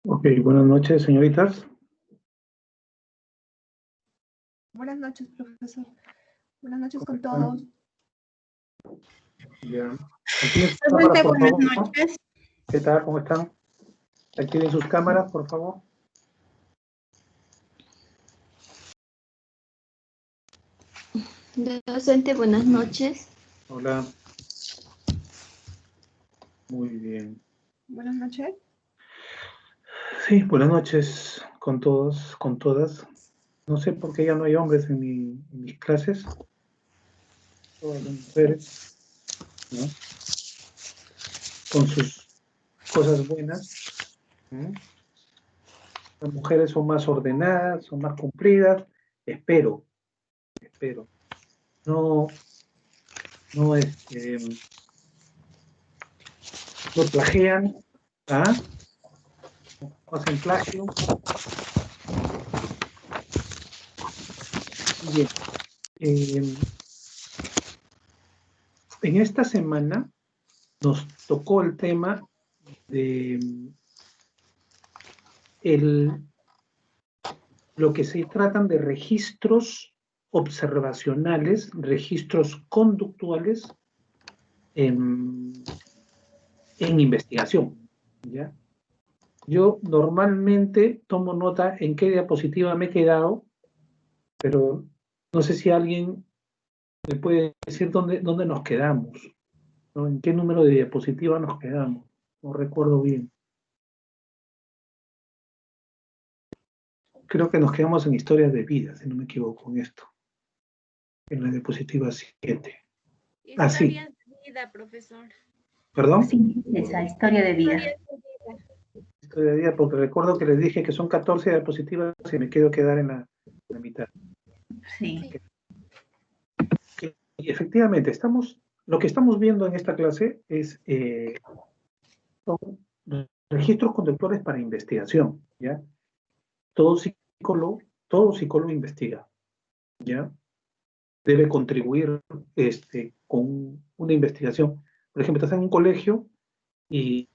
Ok, buenas noches, señoritas. Buenas noches, profesor. Buenas noches con todos. Ya. Activen sus cámaras, por Buenas favor. noches. ¿Qué tal? ¿Cómo están? Activen sus cámaras, por favor. Docente, buenas noches. Hola. Muy bien. Buenas noches. Sí, buenas noches con todos, con todas. No sé por qué ya no hay hombres en mis clases. Todas las mujeres, ¿no? Con sus cosas buenas, ¿no? Las mujeres son más ordenadas, son más cumplidas. Espero. No, no, no plagian, ¿ah? No hacen plagio. Bien. En esta semana nos tocó el tema de lo que se tratan de registros observacionales, registros conductuales en investigación, ¿ya? Yo normalmente tomo nota en qué diapositiva me he quedado, pero no sé si alguien me puede decir dónde nos quedamos, ¿no? ¿En qué número de diapositiva nos quedamos? No recuerdo bien. Creo que nos quedamos en historias de vida, si no me equivoco en esto. En la diapositiva 7. Historias de vida, profesor. ¿Perdón? Sí, esa historia de vida. Historia de vida, porque recuerdo que les dije que son 14 diapositivas y me quiero quedar en la mitad. Sí. Y efectivamente, lo que estamos viendo en esta clase es son registros conductuales para investigación, ¿ya? Todo psicólogo investiga, ¿ya? Debe contribuir con una investigación. Por ejemplo, estás en un colegio y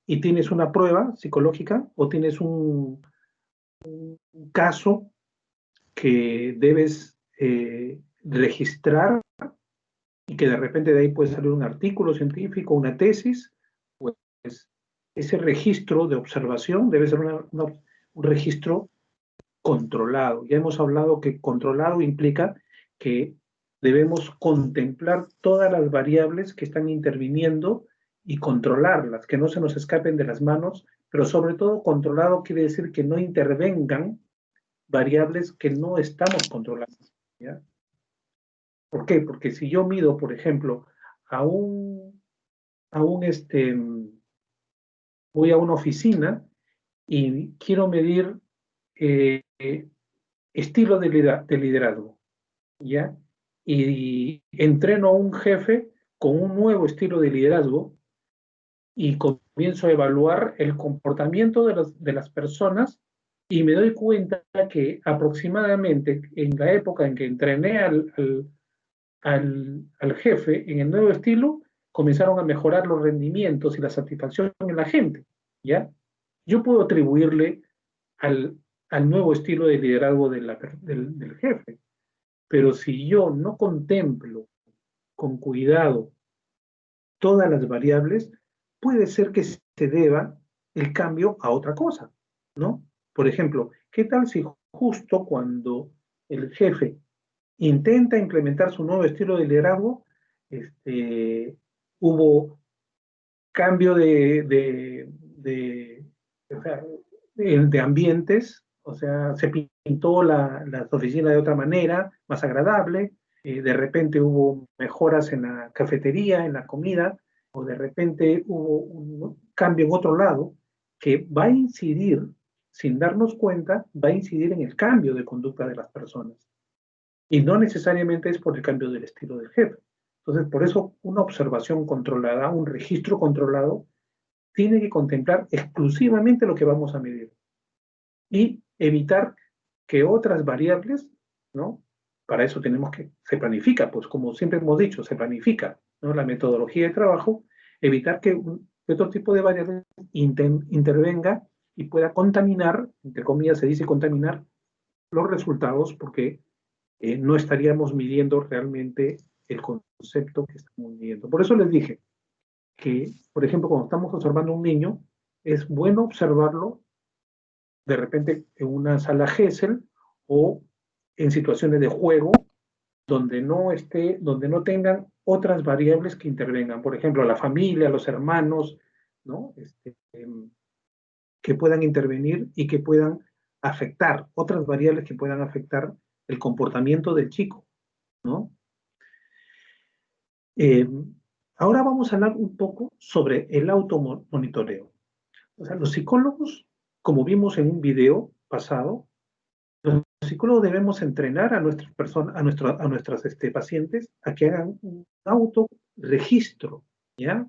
tienes una prueba psicológica o tienes un caso que debes registrar y que de repente de ahí puede salir un artículo científico, una tesis, pues ese registro de observación debe ser un registro controlado. Ya hemos hablado que controlado implica que debemos contemplar todas las variables que están interviniendo y controlarlas, que no se nos escapen de las manos, pero sobre todo controlado quiere decir que no intervengan variables que no estamos controlando, ¿ya? ¿Por qué? Porque si yo mido, por ejemplo, a un voy a una oficina y quiero medir estilo de liderazgo, ¿ya? Y entreno a un jefe con un nuevo estilo de liderazgo y comienzo a evaluar el comportamiento de las personas y me doy cuenta que aproximadamente en la época en que entrené al jefe en el nuevo estilo, comenzaron a mejorar los rendimientos y la satisfacción en la gente, ¿ya? Yo puedo atribuirle al nuevo estilo de liderazgo del jefe, pero si yo no contemplo con cuidado todas las variables, puede ser que se deba el cambio a otra cosa, ¿no? Por ejemplo, ¿qué tal si justo cuando el jefe intenta implementar su nuevo estilo de liderazgo, hubo cambio o sea, de ambientes, o sea, se pintó las oficinas de otra manera, más agradable, de repente hubo mejoras en la cafetería, en la comida, o de repente hubo un cambio en otro lado que va a incidir, sin darnos cuenta, va a incidir en el cambio de conducta de las personas. Y no necesariamente es por el cambio del estilo del jefe. Entonces, por eso una observación controlada, un registro controlado, tiene que contemplar exclusivamente lo que vamos a medir y evitar que otras variables, ¿no? Para eso se planifica, pues como siempre hemos dicho, se planifica, ¿no? La metodología de trabajo evitar que otro tipo de variable intervenga y pueda contaminar, entre comillas se dice contaminar, los resultados, porque no estaríamos midiendo realmente el concepto que estamos midiendo. Por eso les dije que, por ejemplo, cuando estamos observando a un niño, es bueno observarlo de repente en una sala GESEL o en situaciones de juego donde no tengan otras variables que intervengan. Por ejemplo, la familia, los hermanos, ¿no? Que puedan intervenir y que puedan afectar, otras variables que puedan afectar el comportamiento del chico, ¿no? Ahora vamos a hablar un poco sobre el automonitoreo. O sea, los psicólogos, como vimos en un video pasado, los psicólogos debemos entrenar a nuestras personas, a nuestros pacientes a que hagan un autorregistro, ¿ya?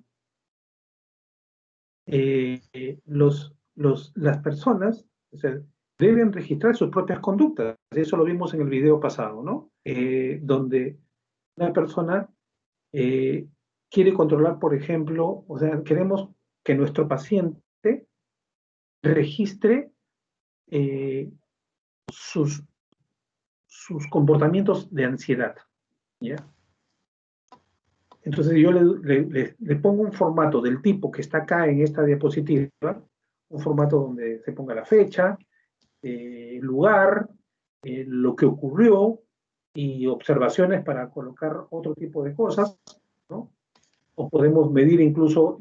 Las personas, o sea, deben registrar sus propias conductas. Eso lo vimos en el video pasado, ¿no? Donde una persona quiere controlar, por ejemplo, o sea, queremos que nuestro paciente registre sus comportamientos de ansiedad, ¿ya? Entonces yo le pongo un formato del tipo que está acá en esta diapositiva, un formato donde se ponga la fecha, el lugar, lo que ocurrió y observaciones para colocar otro tipo de cosas, ¿no? O podemos medir incluso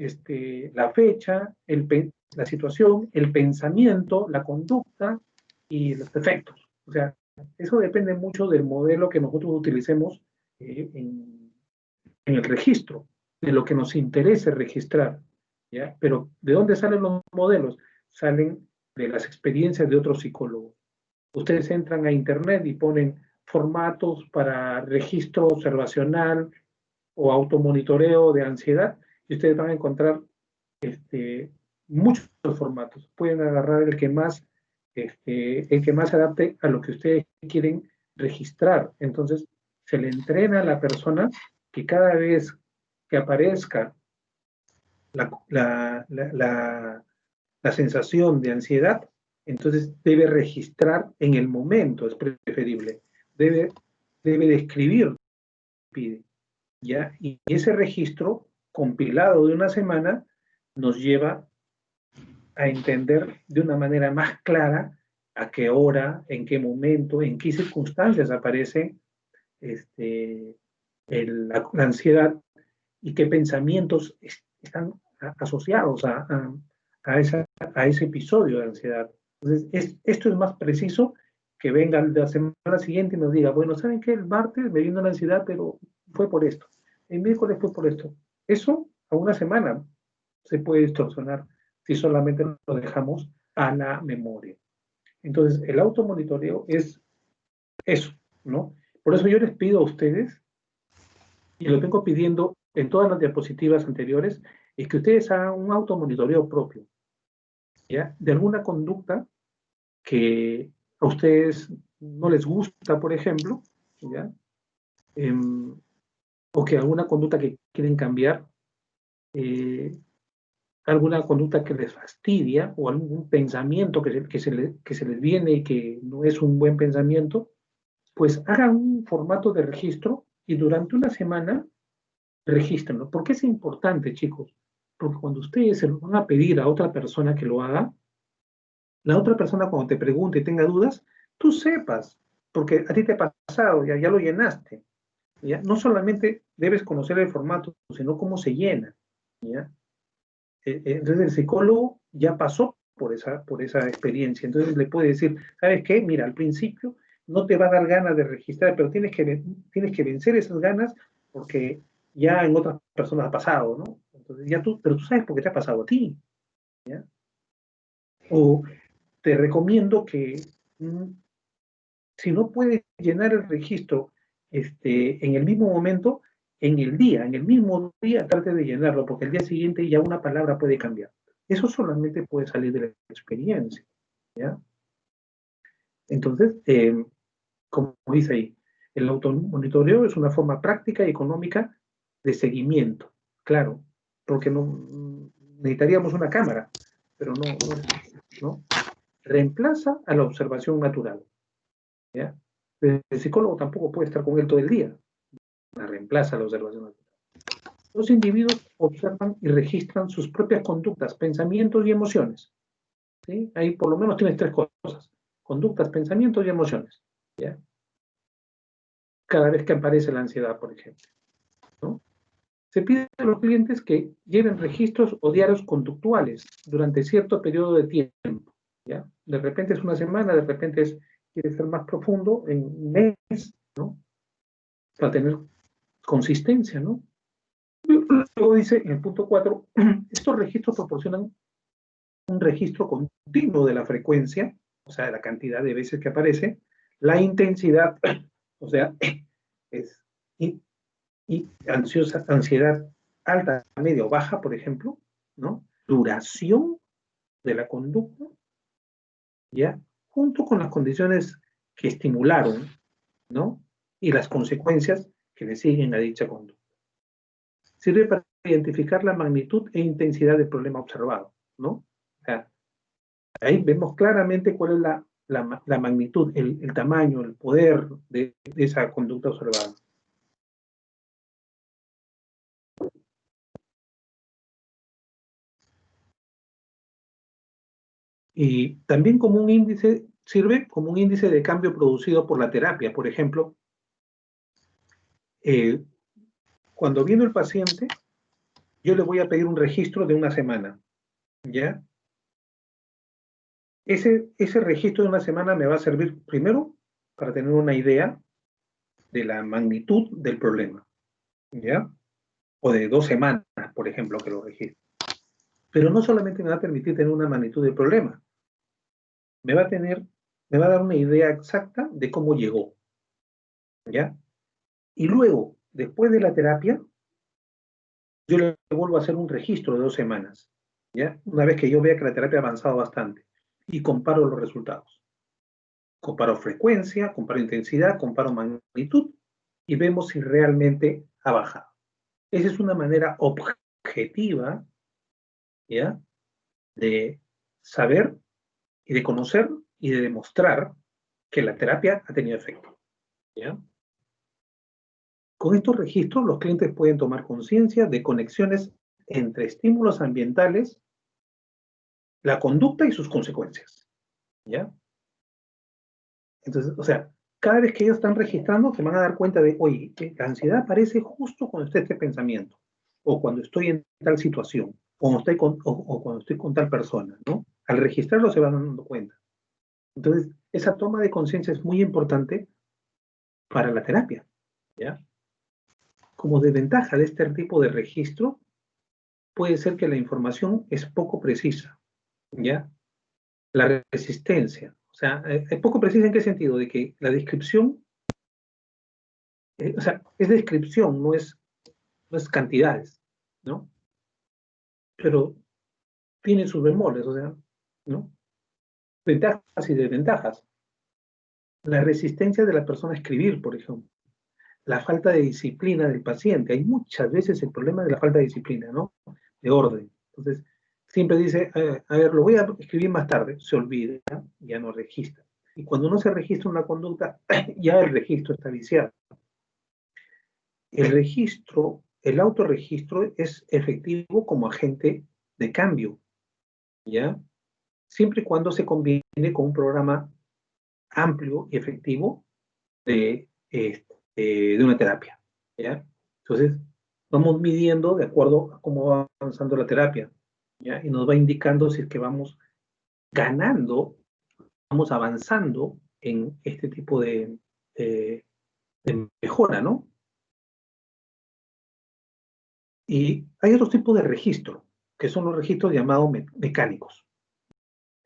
la fecha, la situación, el pensamiento, la conducta y los efectos. O sea, eso depende mucho del modelo que nosotros utilicemos en el registro, de lo que nos interese registrar, ¿ya? Pero ¿de dónde salen los modelos? Salen de las experiencias de otros psicólogos. Ustedes entran a internet y ponen formatos para registro observacional o automonitoreo de ansiedad y ustedes van a encontrar muchos formatos. Pueden agarrar el que más se adapte a lo que ustedes quieren registrar. Entonces, se le entrena a la persona que cada vez que aparezca la sensación de ansiedad, entonces debe registrar en el momento, es preferible. Debe describir, pide, ¿ya? Y ese registro compilado de una semana nos lleva a entender de una manera más clara a qué hora, en qué momento, en qué circunstancias aparece la ansiedad y qué pensamientos están asociados a ese episodio de ansiedad. Entonces, esto es más preciso que venga la semana siguiente y nos diga, bueno, ¿saben qué? El martes me vino la ansiedad, pero fue por esto. El miércoles fue por esto. Eso a una semana se puede distorsionar si solamente lo dejamos a la memoria. Entonces, el automonitoreo es eso, ¿no? Por eso yo les pido a ustedes, y lo vengo pidiendo en todas las diapositivas anteriores, es que ustedes hagan un automonitoreo propio, ¿ya? De alguna conducta que a ustedes no les gusta, por ejemplo, ¿ya? O que alguna conducta que quieren cambiar, alguna conducta que les fastidia, o algún pensamiento que se les viene y que no es un buen pensamiento, pues hagan un formato de registro y durante una semana regístrenlo. ¿Por qué es importante, chicos? Porque cuando ustedes se lo van a pedir a otra persona que lo haga, la otra persona cuando te pregunte y tenga dudas, tú sepas, porque a ti te ha pasado, ya lo llenaste. ¿Ya? No solamente debes conocer el formato, sino cómo se llena. ¿Ya? Entonces el psicólogo ya pasó por esa experiencia, entonces le puede decir, ¿sabes qué? Mira, al principio no te va a dar ganas de registrar, pero tienes que vencer esas ganas porque ya en otras personas ha pasado, ¿no? Entonces pero tú sabes por qué te ha pasado a ti, ¿ya? O te recomiendo que si no puedes llenar el registro en el mismo momento, en el mismo día trate de llenarlo, porque el día siguiente ya una palabra puede cambiar. Eso solamente puede salir de la experiencia, ¿ya? Entonces, como dice ahí, el automonitoreo es una forma práctica y económica de seguimiento. Claro, porque no necesitaríamos una cámara, pero no. Reemplaza a la observación natural. ¿Ya? El psicólogo tampoco puede estar con él todo el día. La reemplaza a la observación natural. Los individuos observan y registran sus propias conductas, pensamientos y emociones. ¿Sí? Ahí por lo menos tienes tres cosas: conductas, pensamientos y emociones. ¿Ya? Cada vez que aparece la ansiedad, por ejemplo, ¿no? Se pide a los clientes que lleven registros o diarios conductuales durante cierto periodo de tiempo. ¿Ya? De repente es una semana, de repente quiere ser más profundo, en un mes, ¿no? Para tener consistencia, ¿no? Luego dice en el punto 4, estos registros proporcionan un registro continuo de la frecuencia, o sea, de la cantidad de veces que aparece, la intensidad, o sea, es y ansiedad alta, media o baja, por ejemplo, ¿no? Duración de la conducta, ¿ya? Junto con las condiciones que estimularon, ¿no? Y las consecuencias que le siguen a dicha conducta. Sirve para identificar la magnitud e intensidad del problema observado, ¿no? O sea, ahí vemos claramente cuál es la magnitud, el tamaño, el poder de esa conducta observada. Y también como un índice, sirve como un índice de cambio producido por la terapia. Por ejemplo, cuando viene el paciente, yo le voy a pedir un registro de una semana, ¿ya? Ese registro de una semana me va a servir primero para tener una idea de la magnitud del problema, ¿ya? O de 2 semanas, por ejemplo, que lo registre. Pero no solamente me va a permitir tener una magnitud del problema, me va a dar una idea exacta de cómo llegó, ¿ya? Y luego, después de la terapia, yo le vuelvo a hacer un registro de 2 semanas, ¿ya? Una vez que yo vea que la terapia ha avanzado bastante, y comparo los resultados. Comparo frecuencia, comparo intensidad, comparo magnitud, y vemos si realmente ha bajado. Esa es una manera objetiva, ¿ya? De saber y de conocer y de demostrar que la terapia ha tenido efecto, ¿ya? Con estos registros, los clientes pueden tomar conciencia de conexiones entre estímulos ambientales, la conducta y sus consecuencias, ¿ya? Entonces, o sea, cada vez que ellos están registrando, se van a dar cuenta de, oye, que la ansiedad aparece justo cuando está este pensamiento, o cuando estoy en tal situación, o cuando estoy con tal persona, ¿no? Al registrarlo se van dando cuenta. Entonces, esa toma de conciencia es muy importante para la terapia, ¿ya? Como desventaja de este tipo de registro, puede ser que la información es poco precisa, ¿ya? La resistencia, o sea, ¿es poco precisa en qué sentido? De que la descripción, o sea, es descripción, no es cantidades, ¿no? Pero tiene sus bemoles, o sea, ¿no? Ventajas y desventajas. La resistencia de la persona a escribir, por ejemplo. La falta de disciplina del paciente. Hay muchas veces el problema de la falta de disciplina, ¿no? De orden. Entonces, siempre dice, a ver, lo voy a escribir más tarde. Se olvida, ya no registra. Y cuando no se registra una conducta, ya el registro está viciado. El registro, el autorregistro es efectivo como agente de cambio, ¿ya? Siempre y cuando se combine con un programa amplio y efectivo de una terapia, ¿ya? Entonces, vamos midiendo de acuerdo a cómo va avanzando la terapia, ¿ya? Y nos va indicando si es que vamos ganando, vamos avanzando en este tipo de mejora, ¿no? Y hay otros tipos de registro, que son los registros llamados mecánicos.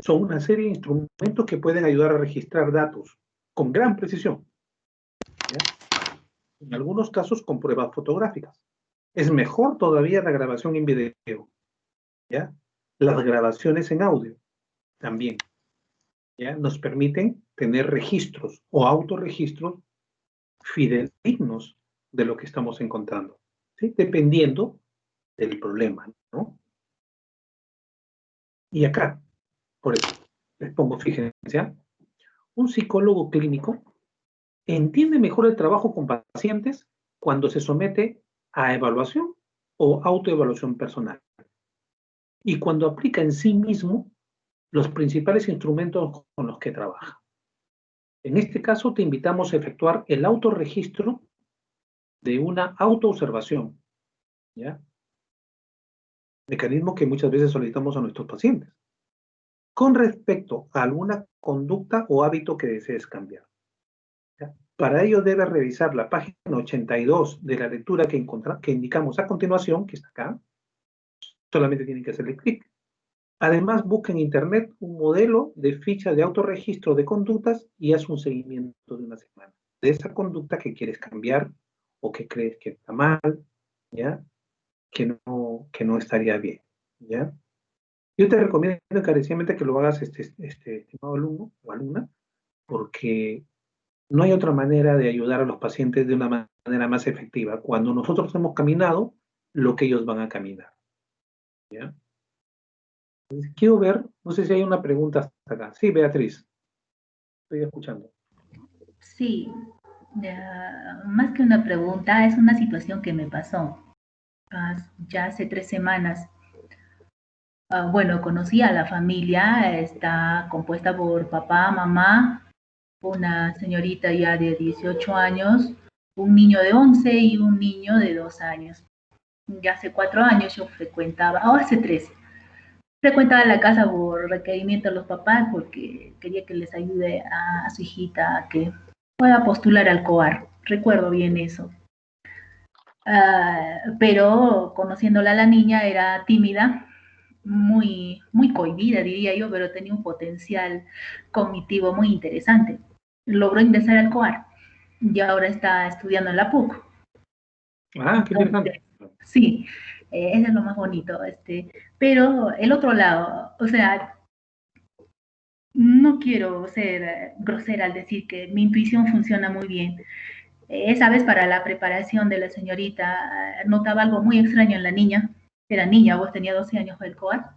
Son una serie de instrumentos que pueden ayudar a registrar datos con gran precisión, ¿ya? En algunos casos con pruebas fotográficas. Es mejor todavía la grabación en video, ¿ya? Las grabaciones en audio también, ¿ya? Nos permiten tener registros o autorregistros fidedignos de lo que estamos encontrando, ¿sí? Dependiendo del problema, ¿no? Y acá, por eso, les pongo, fíjense, ¿ya? Un psicólogo clínico entiende mejor el trabajo con pacientes cuando se somete a evaluación o autoevaluación personal y cuando aplica en sí mismo los principales instrumentos con los que trabaja. En este caso, te invitamos a efectuar el autorregistro de una autoobservación, ¿ya? Mecanismo que muchas veces solicitamos a nuestros pacientes, con respecto a alguna conducta o hábito que desees cambiar. ¿Ya? Para ello debes revisar la página 82 de la lectura que indicamos a continuación, que está acá. Solamente tienen que hacerle clic. Además, busca en internet un modelo de ficha de autorregistro de conductas y haz un seguimiento de una semana de esa conducta que quieres cambiar o que crees que está mal, ¿ya? Que no estaría bien, ¿ya? Yo te recomiendo encarecidamente que lo hagas, estimado alumno o alumna, porque no hay otra manera de ayudar a los pacientes de una manera más efectiva cuando nosotros hemos caminado lo que ellos van a caminar, ¿ya? Quiero ver, no sé si hay una pregunta hasta acá. Sí, Beatriz, estoy escuchando. Sí, más que una pregunta, es una situación que me pasó ya hace 3 semanas. Bueno, conocí a la familia, está compuesta por papá, mamá, una señorita ya de 18 años, un niño de 11 y un niño de 2 años. Ya hace 4 años yo frecuentaba, o hace 3, frecuentaba la casa por requerimiento de los papás porque quería que les ayude a su hijita a que pueda postular al COAR. Recuerdo bien eso. Pero conociéndola, la niña era tímida, muy, muy cohibida, diría yo, pero tenía un potencial cognitivo muy interesante. Logró ingresar al COAR y ahora está estudiando en la PUC. Ah, qué interesante. Sí, eso es lo más bonito. Pero el otro lado, o sea, no quiero ser grosera al decir que mi intuición funciona muy bien. Esa vez para la preparación de la señorita, notaba algo muy extraño en la niña. Era niña, vos tenía 12 años del COAR.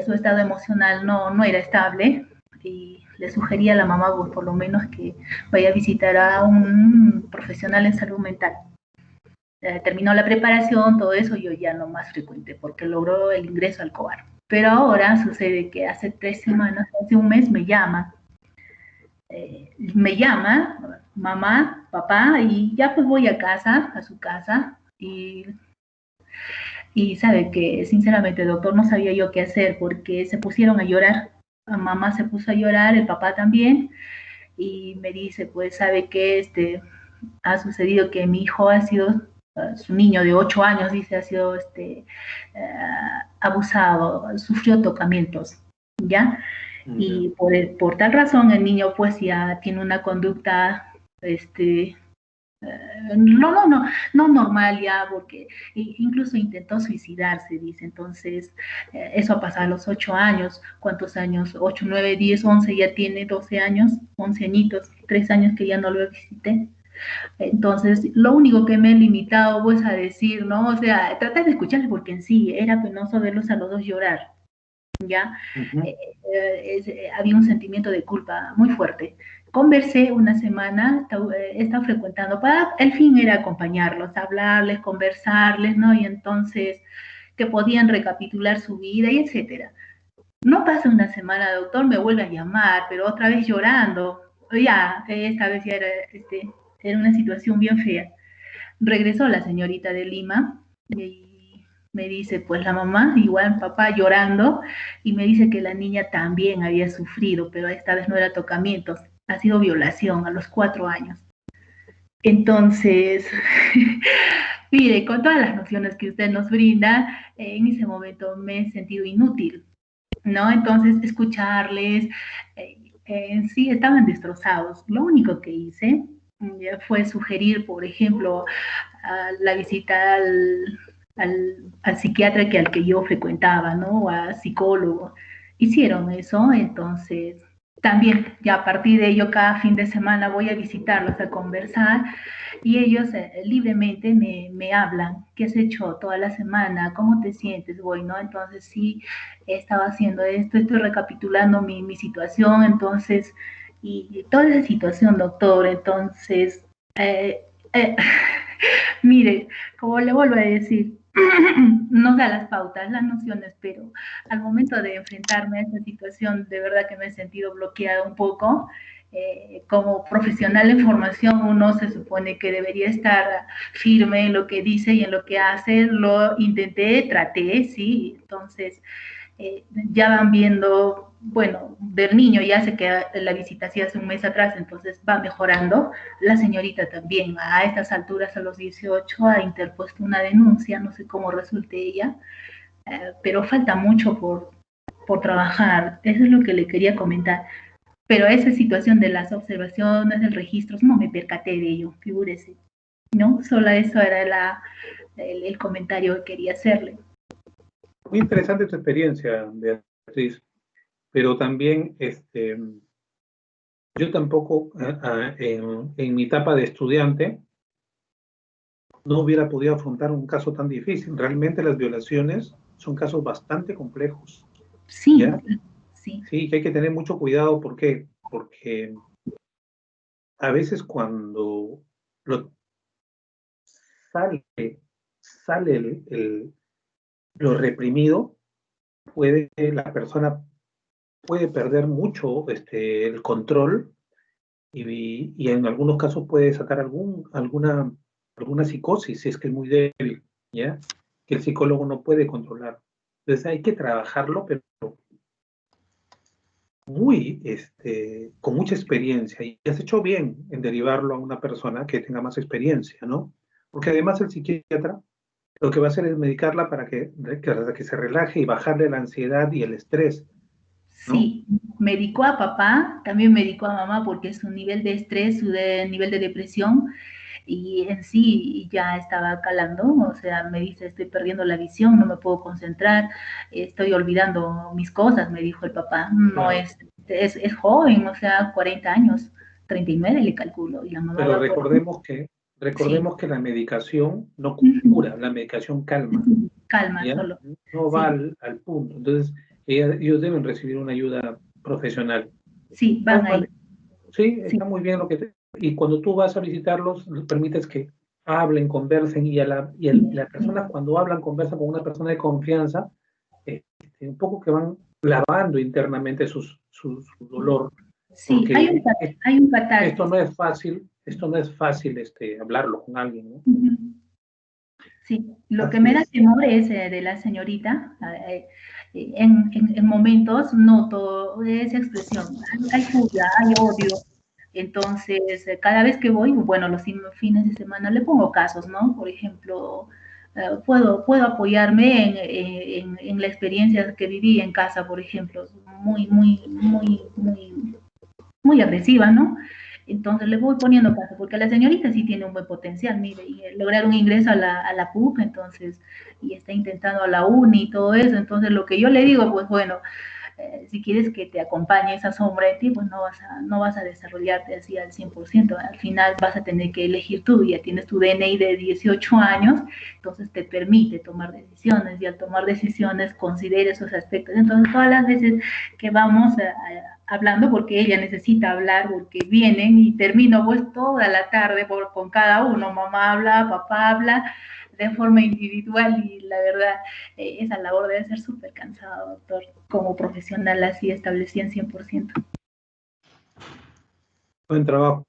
Su estado emocional no era estable y le sugería a la mamá, pues, por lo menos que vaya a visitar a un profesional en salud mental. Terminó la preparación, todo eso, yo ya no más frecuente porque logró el ingreso al COAR. Pero ahora sucede que hace 3 semanas, hace un mes me llama, mamá, papá, y ya pues voy a casa, a su casa, y sabe que sinceramente, doctor, no sabía yo qué hacer porque se pusieron a llorar. La mamá se puso a llorar, el papá también, y me dice, pues, sabe que ha sucedido que mi hijo ha sido, su niño de 8 años, dice, ha sido abusado, sufrió tocamientos, ¿ya? Y por tal razón el niño pues ya tiene una conducta, no normal ya, porque incluso intentó suicidarse, dice. Entonces, eso ha pasado a los 8 años. ¿Cuántos años? 8, 9, 10, 11, ya tiene 12 años, 11 añitos, 3 años que ya no lo visité. Entonces, lo único que me he limitado pues a decir, ¿no? O sea, tratar de escucharles porque en sí era penoso verlos a los dos llorar, ¿ya? Había un sentimiento de culpa muy fuerte. Conversé una semana, estaba frecuentando, el fin era acompañarlos, hablarles, conversarles, ¿no? Y entonces que podían recapitular su vida y etcétera. No pasa una semana, doctor, me vuelve a llamar, pero otra vez llorando. Ya, esta vez ya era una situación bien fea. Regresó la señorita de Lima y me dice, pues la mamá, igual papá llorando, y me dice que la niña también había sufrido, pero esta vez no era tocamientos, ha sido violación a los 4 años. Entonces, mire, con todas las nociones que usted nos brinda, en ese momento me he sentido inútil, ¿no? Entonces, escucharles, en sí estaban destrozados. Lo único que hice fue sugerir, por ejemplo, la visita al psiquiatra al que yo frecuentaba, ¿no? O a psicólogo. Hicieron eso, entonces también, ya a partir de ello, cada fin de semana voy a visitarlos, a conversar, y ellos libremente me hablan, ¿qué has hecho toda la semana? ¿Cómo te sientes? Bueno, entonces sí, he estado haciendo esto, estoy recapitulando mi situación, entonces, y toda esa situación, doctor, entonces, eh, eh, mire, como le vuelvo a decir, no da las pautas, las nociones, pero al momento de enfrentarme a esta situación, de verdad que me he sentido bloqueada un poco. Como profesional en formación, uno se supone que debería estar firme en lo que dice y en lo que hace. Lo intenté, traté, sí. Entonces, ya van viendo, bueno, del niño ya sé que la visita hacía hace un mes atrás, entonces va mejorando. La señorita también, a estas alturas, a los 18, ha interpuesto una denuncia, no sé cómo resulte ella, pero falta mucho por trabajar. Eso es lo que le quería comentar. Pero esa situación de las observaciones, del registro, no me percaté de ello, figúrese, ¿no? Solo eso era el comentario que quería hacerle. Muy interesante tu experiencia, Beatriz, pero también yo tampoco en mi etapa de estudiante no hubiera podido afrontar un caso tan difícil. Realmente las violaciones son casos bastante complejos, Sí, ¿ya? sí. Sí, que hay que tener mucho cuidado. ¿Por qué? Porque a veces cuando lo, sale, sale lo reprimido, la persona puede perder mucho el control y en algunos casos puede desatar alguna psicosis si es que es muy débil, ¿ya? Que el psicólogo no puede controlar. Entonces hay que trabajarlo, pero con mucha experiencia. Y has hecho bien en derivarlo a una persona que tenga más experiencia, ¿no? Porque además el psiquiatra lo que va a hacer es medicarla para que se relaje y bajarle la ansiedad y el estrés, ¿no? Sí, medicó a papá, también medicó a mamá porque su nivel de estrés, nivel de depresión, y en sí ya estaba calando, o sea, me dice, estoy perdiendo la visión, no me puedo concentrar, estoy olvidando mis cosas, me dijo el papá, no Claro. es joven, o sea, 40 años, 39 le calculo, y la mamá Pero va por... Sí, recordemos que la medicación no cura, la medicación calma, calma ¿ya? solo, No va sí, al punto. Entonces, ellos deben recibir una ayuda profesional. sí, Ah, van ahí, vale. Sí, sí, está muy bien y cuando tú vas a visitarlos, les permites que hablen, conversen, y las sí, personas cuando hablan, conversan con una persona de confianza, un poco que van lavando internamente su dolor, sí, porque hay un catarsis. esto no es fácil hablarlo con alguien, ¿no? Ujú. Sí, lo que Así me da es. temor es de la señorita. En momentos noto esa expresión. Hay furia, hay odio. Entonces, cada vez que voy, bueno, los fines de semana le pongo casos, ¿no? Por ejemplo, puedo apoyarme en la experiencia que viví en casa, por ejemplo, muy agresiva, ¿no? Entonces le voy poniendo caso, porque la señorita sí tiene un buen potencial, mire, y lograr un ingreso a la PUC, entonces, y está intentando a la uni y todo eso, entonces lo que yo le digo, pues bueno, si quieres que te acompañe esa sombra de ti, pues no vas a desarrollarte así al 100%, al final vas a tener que elegir tú, ya tienes tu DNI de 18 años, entonces te permite tomar decisiones, y al tomar decisiones considera esos aspectos, entonces todas las veces que vamos hablando, porque ella necesita hablar, porque vienen y termino pues toda la tarde con cada uno, mamá habla, papá habla, de forma individual y la verdad, esa labor debe ser súper cansada, doctor, como profesional así establecí en 100%. Buen trabajo.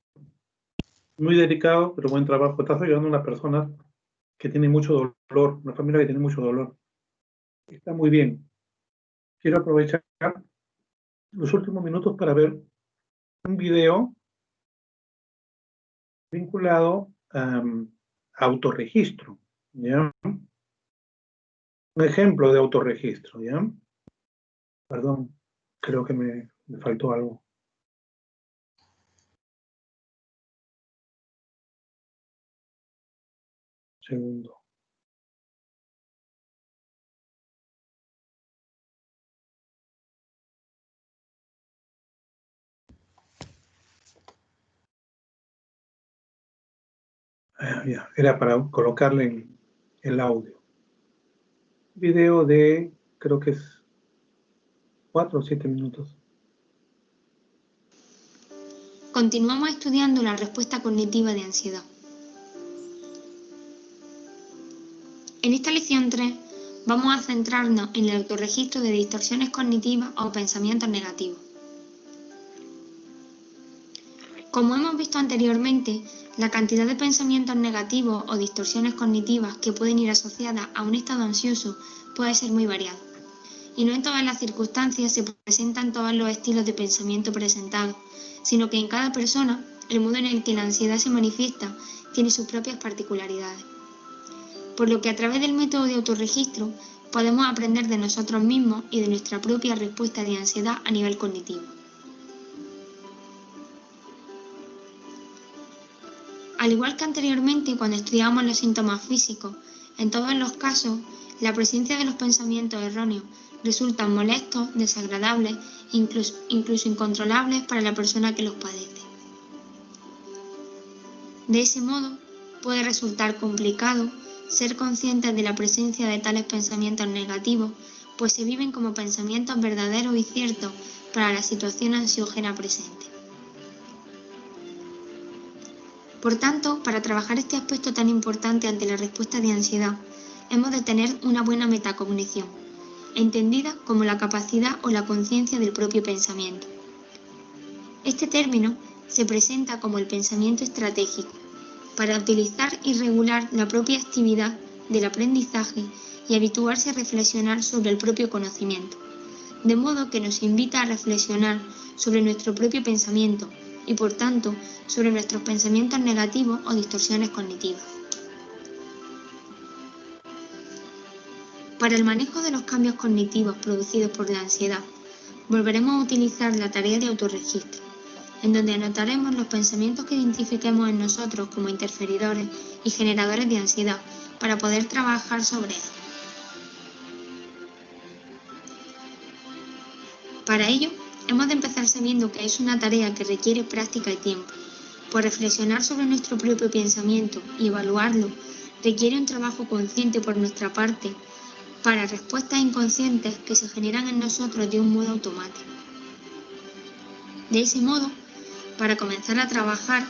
Muy delicado, pero buen trabajo. Estás ayudando a una persona que tiene mucho dolor, una familia que tiene mucho dolor. Está muy bien. Quiero aprovechar los últimos minutos para ver un video vinculado a autorregistro, ¿ya? Un ejemplo de autorregistro, ¿ya? Perdón, creo que me faltó algo. Segundo. Ya, era para colocarle en el audio. Video de, creo que es 4 o 7 minutos. Continuamos estudiando la respuesta cognitiva de ansiedad. En esta lección 3 vamos a centrarnos en el autorregistro de distorsiones cognitivas o pensamientos negativos. Como hemos visto anteriormente, la cantidad de pensamientos negativos o distorsiones cognitivas que pueden ir asociadas a un estado ansioso puede ser muy variado. Y no en todas las circunstancias se presentan todos los estilos de pensamiento presentados, sino que en cada persona el modo en el que la ansiedad se manifiesta tiene sus propias particularidades. Por lo que a través del método de autorregistro podemos aprender de nosotros mismos y de nuestra propia respuesta de ansiedad a nivel cognitivo. Al igual que anteriormente cuando estudiábamos los síntomas físicos, en todos los casos la presencia de los pensamientos erróneos resultan molestos, desagradables, incluso incontrolables para la persona que los padece. De ese modo, puede resultar complicado ser conscientes de la presencia de tales pensamientos negativos, pues se viven como pensamientos verdaderos y ciertos para la situación ansiógena presente. Por tanto, para trabajar este aspecto tan importante ante la respuesta de ansiedad, hemos de tener una buena metacognición, entendida como la capacidad o la conciencia del propio pensamiento. Este término se presenta como el pensamiento estratégico, para utilizar y regular la propia actividad del aprendizaje y habituarse a reflexionar sobre el propio conocimiento, de modo que nos invita a reflexionar sobre nuestro propio pensamiento y, por tanto, sobre nuestros pensamientos negativos o distorsiones cognitivas. Para el manejo de los cambios cognitivos producidos por la ansiedad, volveremos a utilizar la tarea de autorregistro, en donde anotaremos los pensamientos que identifiquemos en nosotros como interferidores y generadores de ansiedad para poder trabajar sobre ellos. Para ello, hemos de empezar sabiendo que es una tarea que requiere práctica y tiempo, pues reflexionar sobre nuestro propio pensamiento y evaluarlo requiere un trabajo consciente por nuestra parte para respuestas inconscientes que se generan en nosotros de un modo automático. De ese modo, para comenzar a trabajar,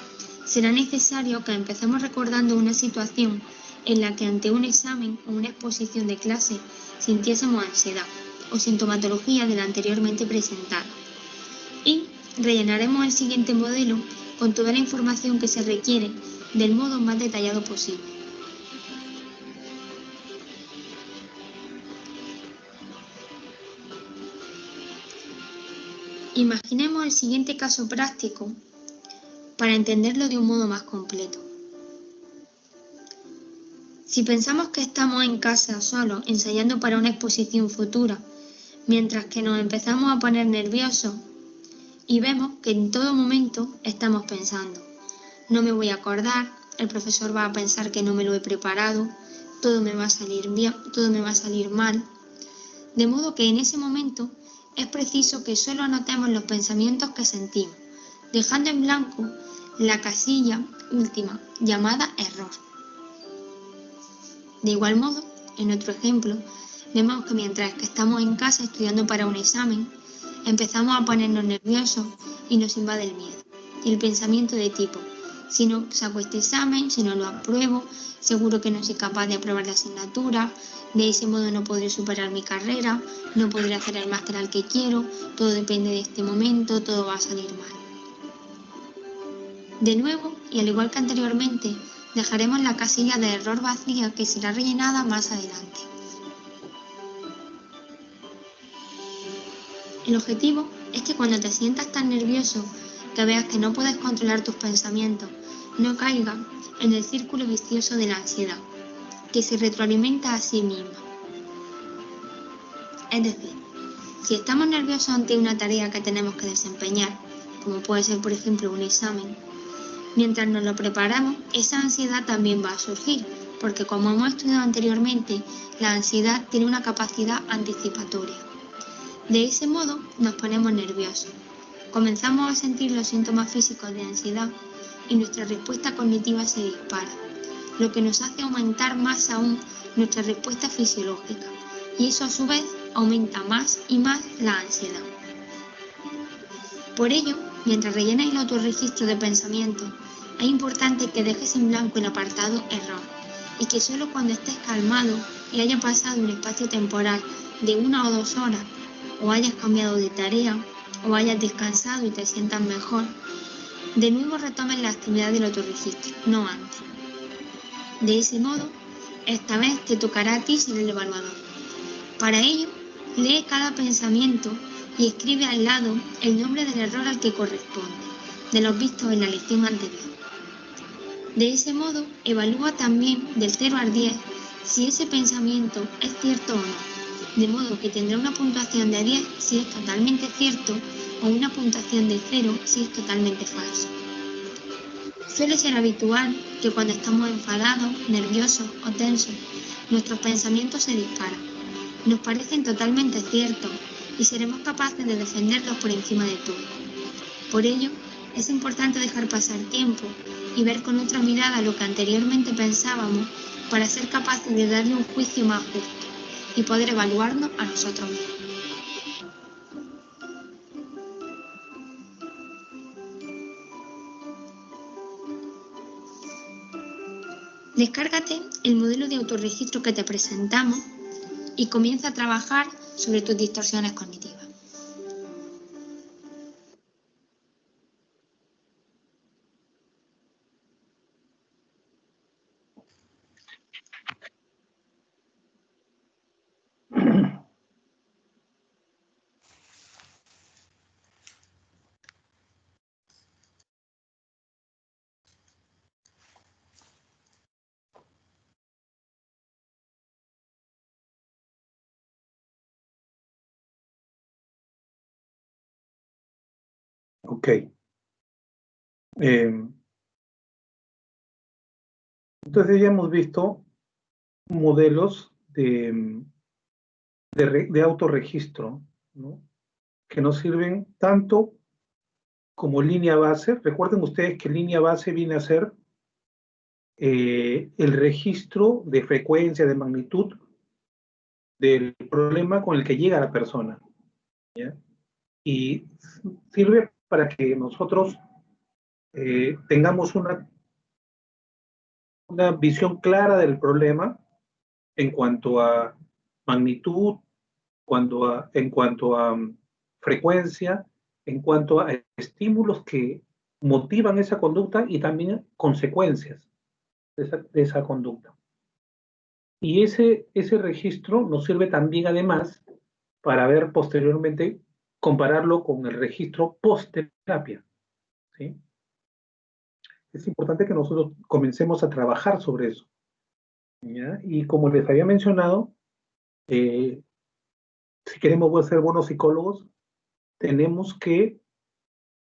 será necesario que empecemos recordando una situación en la que ante un examen o una exposición de clase sintiésemos ansiedad o sintomatología de la anteriormente presentada. Y rellenaremos el siguiente modelo con toda la información que se requiere del modo más detallado posible. Imaginemos el siguiente caso práctico para entenderlo de un modo más completo. Si pensamos que estamos en casa solos ensayando para una exposición futura, mientras que nos empezamos a poner nerviosos y vemos que en todo momento estamos pensando: no me voy a acordar, el profesor va a pensar que no me lo he preparado, todo me va a salir bien, todo me va a salir mal. De modo que en ese momento es preciso que solo anotemos los pensamientos que sentimos, dejando en blanco la casilla última llamada error. De igual modo, en otro ejemplo, vemos que mientras que estamos en casa estudiando para un examen, empezamos a ponernos nerviosos y nos invade el miedo y el pensamiento de tipo: si no saco este examen, si no lo apruebo, seguro que no soy capaz de aprobar la asignatura, de ese modo no podré superar mi carrera, no podré hacer el máster al que quiero, todo depende de este momento, todo va a salir mal. De nuevo, y al igual que anteriormente, dejaremos la casilla de error vacía que será rellenada más adelante. El objetivo es que cuando te sientas tan nervioso que veas que no puedes controlar tus pensamientos, no caigas en el círculo vicioso de la ansiedad, que se retroalimenta a sí misma. Es decir, si estamos nerviosos ante una tarea que tenemos que desempeñar, como puede ser por ejemplo un examen, mientras nos lo preparamos, esa ansiedad también va a surgir, porque como hemos estudiado anteriormente, la ansiedad tiene una capacidad anticipatoria. De ese modo nos ponemos nerviosos, comenzamos a sentir los síntomas físicos de ansiedad y nuestra respuesta cognitiva se dispara, lo que nos hace aumentar más aún nuestra respuesta fisiológica, y eso a su vez aumenta más y más la ansiedad. Por ello, mientras rellenas el autorregistro de pensamientos, es importante que dejes en blanco el apartado error y que solo cuando estés calmado y haya pasado un espacio temporal de 1 o 2 horas, o hayas cambiado de tarea, o hayas descansado y te sientas mejor, de nuevo retomes la actividad del autorregistro, no antes. De ese modo, esta vez te tocará a ti ser el evaluador. Para ello, lee cada pensamiento y escribe al lado el nombre del error al que corresponde, de los vistos en la lección anterior. De ese modo, evalúa también del 0 al 10 si ese pensamiento es cierto o no, de modo que tendrá una puntuación de 10 si es totalmente cierto o una puntuación de 0 si es totalmente falso. Suele ser habitual que cuando estamos enfadados, nerviosos o tensos, nuestros pensamientos se disparan. Nos parecen totalmente ciertos y seremos capaces de defenderlos por encima de todo. Por ello, es importante dejar pasar tiempo y ver con otra mirada lo que anteriormente pensábamos para ser capaces de darle un juicio más justo y poder evaluarnos a nosotros mismos. Descárgate el modelo de autorregistro que te presentamos y comienza a trabajar sobre tus distorsiones cognitivas. Ok. Entonces ya hemos visto modelos de autorregistro, ¿no? Que nos sirven tanto como línea base. Recuerden ustedes que línea base viene a ser el registro de frecuencia, de magnitud del problema con el que llega la persona, ¿ya? Y sirve para que nosotros tengamos una visión clara del problema en cuanto a magnitud, en cuanto a frecuencia, en cuanto a estímulos que motivan esa conducta y también consecuencias de esa conducta. Y ese registro nos sirve también además para ver posteriormente, compararlo con el registro post-terapia, ¿sí? Es importante que nosotros comencemos a trabajar sobre eso, ¿ya? Y como les había mencionado, si queremos ser buenos psicólogos, tenemos que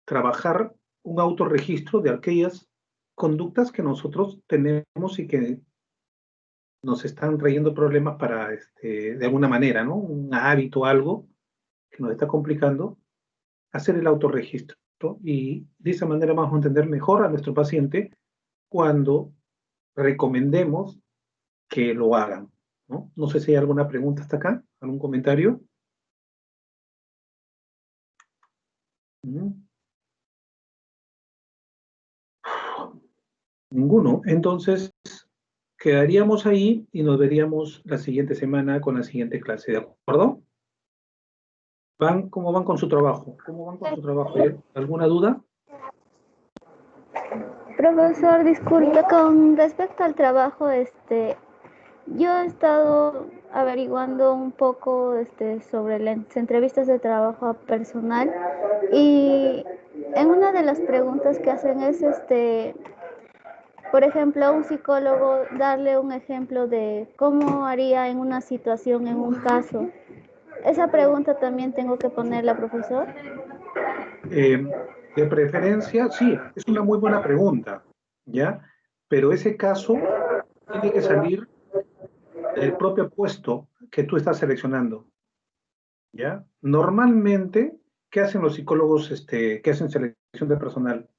trabajar un autorregistro de aquellas conductas que nosotros tenemos y que nos están trayendo problemas para, de alguna manera, ¿no? Un hábito, algo que nos está complicando, hacer el autorregistro. Y de esa manera vamos a entender mejor a nuestro paciente cuando recomendemos que lo hagan, ¿no? No sé si hay alguna pregunta hasta acá, algún comentario. Ninguno. Entonces, quedaríamos ahí y nos veríamos la siguiente semana con la siguiente clase, ¿de acuerdo? ¿Cómo van con su trabajo? ¿Cómo van con su trabajo? ¿Alguna duda? Profesor, disculpe, con respecto al trabajo, yo he estado averiguando un poco sobre las entrevistas de trabajo personal y en una de las preguntas que hacen es, por ejemplo, a un psicólogo darle un ejemplo de cómo haría en una situación, en un caso. ¿Esa pregunta también tengo que ponerla, profesor? De preferencia, sí, es una muy buena pregunta, ¿ya? Pero ese caso tiene que salir del propio puesto que tú estás seleccionando, ¿ya? Normalmente, ¿qué hacen los psicólogos que hacen selección de personal?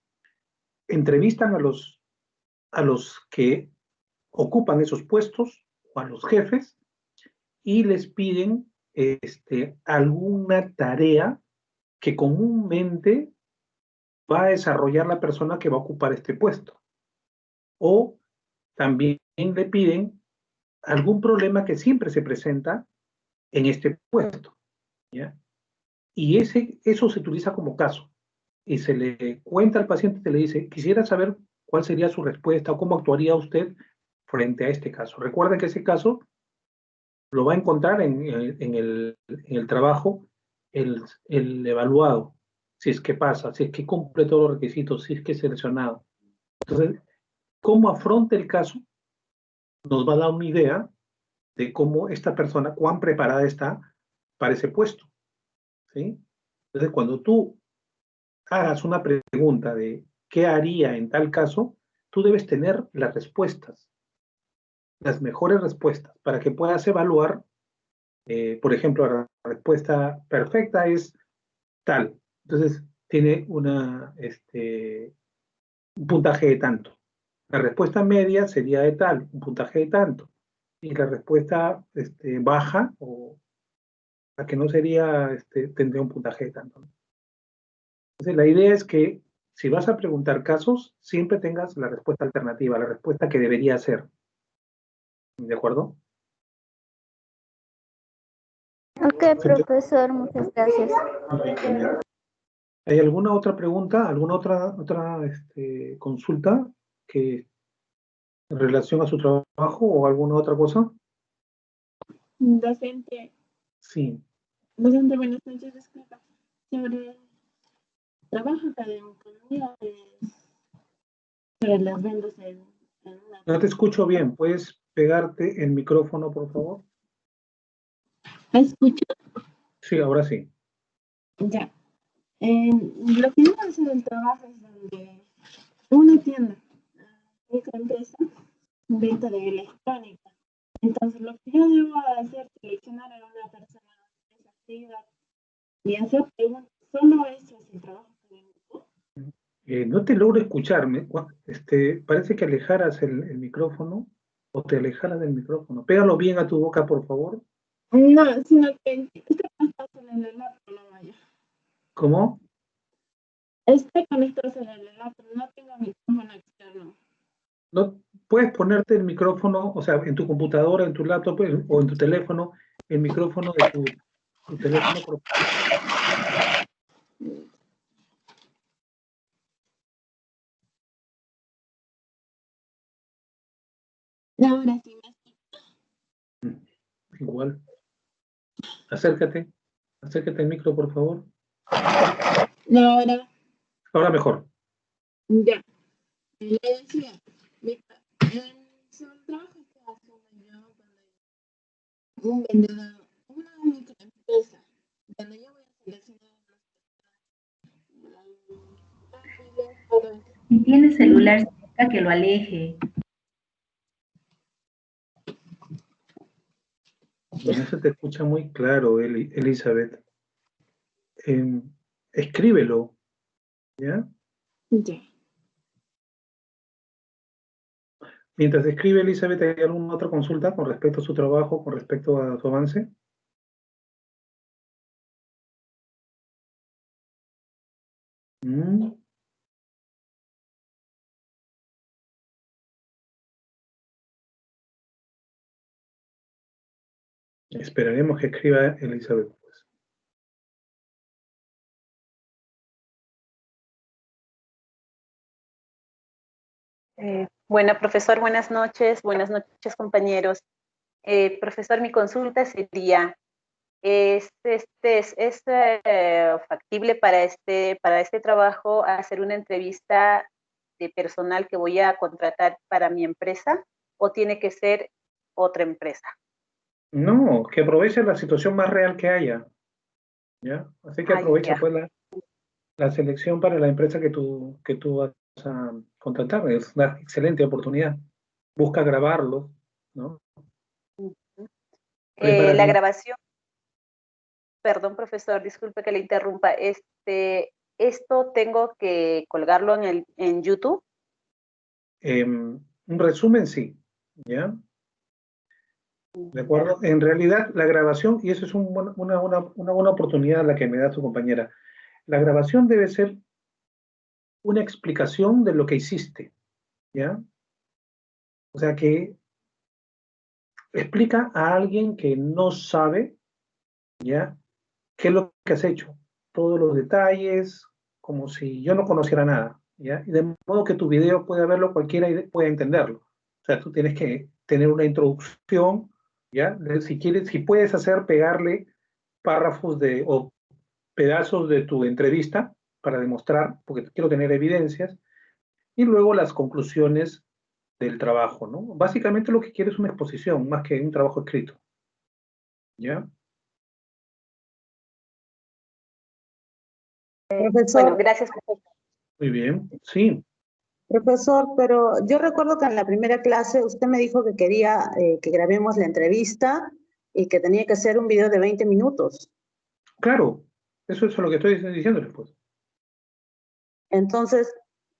Entrevistan a los que ocupan esos puestos o a los jefes y les piden alguna tarea que comúnmente va a desarrollar la persona que va a ocupar este puesto. O también le piden algún problema que siempre se presenta en este puesto, ¿ya? Y eso se utiliza como caso. Y se le cuenta al paciente, se le dice, quisiera saber cuál sería su respuesta o cómo actuaría usted frente a este caso. Recuerden que ese caso lo va a encontrar en el trabajo el evaluado, si es que pasa, si es que cumple todos los requisitos, si es que es seleccionado. Entonces, cómo afronta el caso nos va a dar una idea de cómo esta persona, cuán preparada está para ese puesto, ¿sí? Entonces, cuando tú hagas una pregunta de qué haría en tal caso, tú debes tener las respuestas, las mejores respuestas, para que puedas evaluar, por ejemplo, la respuesta perfecta es tal. Entonces, tiene un puntaje de tanto. La respuesta media sería de tal, un puntaje de tanto. Y la respuesta baja, o la que no sería, tendría un puntaje de tanto. Entonces, la idea es que si vas a preguntar casos, siempre tengas la respuesta alternativa, la respuesta que debería ser. ¿De acuerdo? Ok, profesor, muchas gracias. Genial. ¿Hay alguna otra pregunta, alguna otra consulta que en relación a su trabajo o alguna otra cosa? Docente, Sí. docente, buenas noches, disculpa. Sobre el trabajo académico, mira, sobre las vendas en una... No te escucho bien. ¿Puedes pegarte el micrófono, por favor? ¿Me escucho? Sí, ahora sí. Ya. Lo que yo hago en el trabajo es donde una tienda, microempresa, venta de electrónica. Entonces, lo que yo debo hacer es seleccionar a una persona de esa actividad y hacer preguntas. ¿Solo eso es el trabajo académico? No te logro escucharme. Parece que alejaras el micrófono o te alejaras del micrófono. Pégalo bien a tu boca, por favor. No, sino que este conectado en el laptop, no vaya. ¿Cómo? Este conectado en el laptop, no tengo micrófono externo. No puedes ponerte el micrófono, o sea, en tu computadora, en tu laptop o en tu teléfono, el micrófono de tu teléfono. Ahora sí me... Igual. Acércate al micro, por favor. Ahora, Ahora mejor. ya. Le decía, sobre el trabajo que hago yo cuando un vendedor, una microempresa, donde yo voy a seleccionar los perfiles, todo eso. Si tiene celular cerca, que lo aleje. No se te escucha muy claro, Elizabeth. Escríbelo, ¿ya? Ya. Mientras escribe Elizabeth, ¿hay alguna otra consulta con respecto a su trabajo, con respecto a su avance? Esperaremos que escriba Elizabeth. Bueno, profesor, buenas noches compañeros. Profesor, mi consulta sería, ¿es factible para este trabajo hacer una entrevista de personal que voy a contratar para mi empresa o tiene que ser otra empresa? No, que aproveche la situación más real que haya, ¿ya? Así que aprovecha pues la selección para la empresa que tú vas a contratar. Es una excelente oportunidad. Busca grabarlo, ¿no? La grabación, perdón, profesor, disculpe que le interrumpa. ¿Esto tengo que colgarlo en YouTube? Un resumen, sí. ¿Ya? ¿De acuerdo? En realidad, la grabación, y eso es una buena oportunidad la que me da tu compañera, la grabación debe ser una explicación de lo que hiciste, ¿ya? O sea, que explica a alguien que no sabe, ¿ya? ¿Qué es lo que has hecho? Todos los detalles, como si yo no conociera nada, ¿ya? Y de modo que tu video pueda verlo cualquiera y pueda entenderlo. O sea, tú tienes que tener una introducción, ¿ya? Si quieres, si puedes hacer, pegarle párrafos o pedazos de tu entrevista para demostrar, porque quiero tener evidencias, y luego las conclusiones del trabajo, ¿no? Básicamente lo que quiero es una exposición, más que un trabajo escrito, ¿ya? Profesor, Bueno, gracias, profesor. Muy bien, sí, profesor, pero yo recuerdo que en la primera clase usted me dijo que quería que grabemos la entrevista y que tenía que ser un video de 20 minutos. claro, eso es lo que estoy diciendo después. Entonces,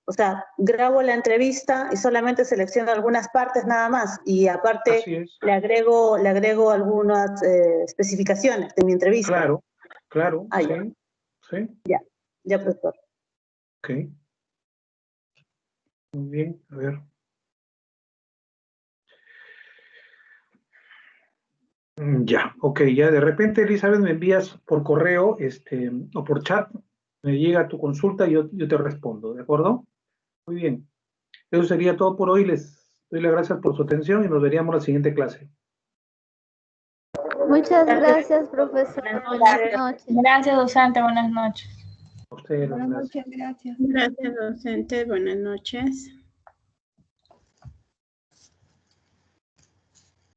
o sea, grabo la entrevista y solamente selecciono algunas partes nada más y aparte Así es, le agrego algunas especificaciones de mi entrevista. claro, claro, Ah, sí, ya. sí, Ya, profesor. ok. Muy bien, a ver. Ya, ok, ya de repente, Elizabeth, me envías por correo o por chat, me llega tu consulta y yo te respondo, ¿de acuerdo? Muy bien. Eso sería todo por hoy. Les doy las gracias por su atención y nos veríamos en la siguiente clase. Muchas gracias, profesor. Buenas noches. Gracias, docente. Buenas noches. A ustedes, Buenas gracias. noches, gracias. Gracias, docente. Buenas noches.